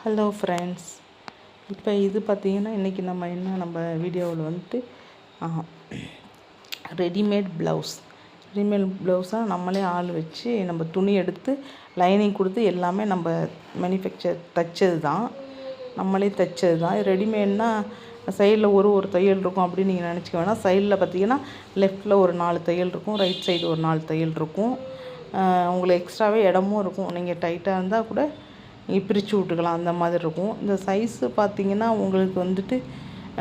Hello friends, இப்போ இது பார்த்திங்கன்னா இன்றைக்கி நம்ம வீடியோவில் வந்துட்டு ரெடிமேட் ப்ளவுஸாக நம்மளே ஆள் வச்சு நம்ம துணி எடுத்து லைனிங் கொடுத்து எல்லாமே நம்ம மேனுஃபேக்சர் தைச்சது தான், நம்மளே தைச்சது தான். ரெடிமேட்னால் சைடில் ஒரு தையல் இருக்கும் அப்படின்னு நீங்கள் நினச்சிக்க வேணாம். சைடில் பார்த்திங்கன்னா லெஃப்டில் ஒரு 4 தையல் இருக்கும், ரைட் சைடு ஒரு 4 தையல் இருக்கும். உங்களுக்கு எக்ஸ்ட்ராவே இடமும் இருக்கும். நீங்கள் டைட்டாக இருந்தால் கூட நீங்கள் பிரித்து விட்டுக்கலாம், அந்த மாதிரி இருக்கும். இந்த சைஸு பார்த்திங்கன்னா உங்களுக்கு வந்துட்டு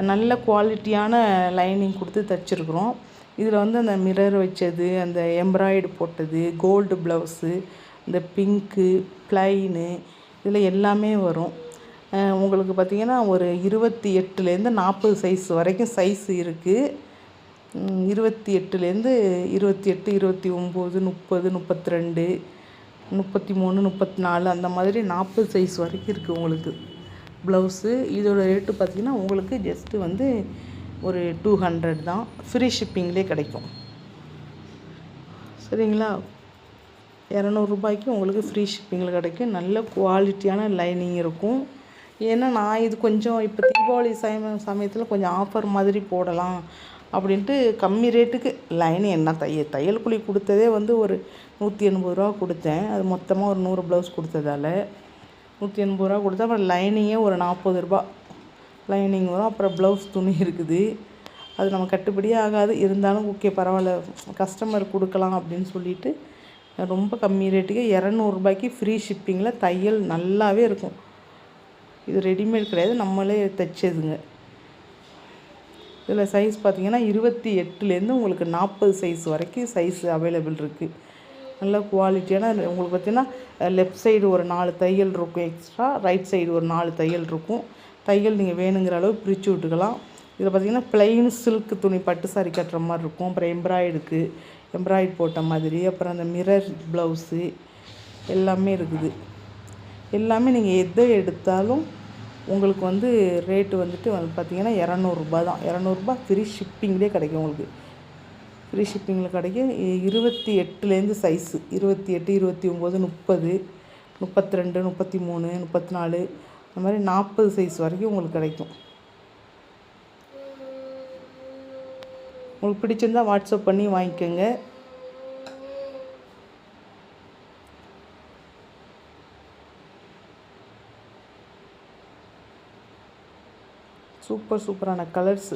நல்ல குவாலிட்டியான லைனிங் கொடுத்து தைச்சிருக்குறோம். இதில் வந்து அந்த மிரர் வச்சது, அந்த எம்ப்ராய்டு போட்டது, கோல்டு ப்ளவுஸு, இந்த பிங்க்கு ப்ளைனு, இதில் எல்லாமே வரும். உங்களுக்கு பார்த்திங்கன்னா ஒரு 28லேருந்து 40 சைஸ் வரைக்கும் சைஸ் இருக்குது. 28லேருந்து 28, 29, 30, 32, 33, 34 அந்த மாதிரி 40 சைஸ் வரைக்கும் இருக்குது உங்களுக்கு ப்ளவுஸு. இதோட ரேட்டு பார்த்திங்கன்னா உங்களுக்கு ஜஸ்ட்டு வந்து ஒரு 200 தான். ஃப்ரீ ஷிப்பிங்லேயே கிடைக்கும். சரிங்களா? 200 ரூபாய்க்கு உங்களுக்கு ஃப்ரீ ஷிப்பிங்கில் கிடைக்கும். நல்ல குவாலிட்டியான லைனிங் இருக்கும். ஏன்னா நான் இது கொஞ்சம் இப்போ தீபாவளி சமயத்தில் கொஞ்சம் ஆஃபர் மாதிரி போடலாம் அப்படின்ட்டு கம்மி ரேட்டுக்கு லைனிங் என்ன தையல் கூலி கொடுத்ததே வந்து ஒரு 180 ரூபா கொடுத்தேன். அது மொத்தமாக ஒரு 100 ப்ளவுஸ் கொடுத்ததால 180 ரூபா கொடுத்தேன். அப்புறம் லைனிங்கே ஒரு 40 ரூபா லைனிங் வரும். அப்புறம் ப்ளவுஸ் துணி இருக்குது, அது நம்ம கட்டுப்படியே ஆகாது. இருந்தாலும் ஓகே பரவாயில்ல, கஸ்டமர் கொடுக்கலாம் அப்படின்னு சொல்லிட்டு ரொம்ப கம்மி ரேட்டுக்கு 200 ரூபாய்க்கு ஃப்ரீ ஷிப்பிங்கில் தையல் நல்லாவே இருக்கும். இது ரெடிமேட் கிடையாது, நம்மளே தைச்சதுங்க. இதில் சைஸ் பார்த்திங்கன்னா 28லேருந்து உங்களுக்கு 40 சைஸ் வரைக்கும் சைஸ் அவைலபிள் இருக்குது. நல்ல குவாலிட்டியான உங்களுக்கு பார்த்திங்கன்னா லெஃப்ட் சைடு ஒரு 4 தையல் இருக்கும் எக்ஸ்ட்ரா, ரைட் சைடு ஒரு 4 தையல் இருக்கும். தையல் நீங்கள் வேணுங்கிற அளவு பிரித்து விட்டுக்கலாம். இதில் பார்த்திங்கன்னா ப்ளைன் சில்க் துணி பட்டு சாரி கட்டுற மாதிரி இருக்கும். அப்புறம் எம்ப்ராய்டு போட்ட மாதிரி, அப்புறம் அந்த மிரர் ப்ளவுஸு எல்லாமே இருக்குது. எல்லாமே நீங்கள் எதை எடுத்தாலும் உங்களுக்கு வந்து ரேட்டு வந்துட்டு பார்த்திங்கன்னா 200 ரூபா தான். 200 ரூபா ஃப்ரீ ஷிப்பிங்லேயே கிடைக்கும். உங்களுக்கு ஃப்ரீ ஷிப்பிங்கில் கிடைக்கும். 28லேருந்து சைஸு 28, 29, 30, 32, 33, 34 அந்த மாதிரி 40 சைஸ் வரைக்கும் உங்களுக்கு கிடைக்கும். உங்களுக்கு பிடிச்சிருந்தால் வாட்ஸ்அப் பண்ணி வாங்கிக்கோங்க. சூப்பரான கலர்ஸு.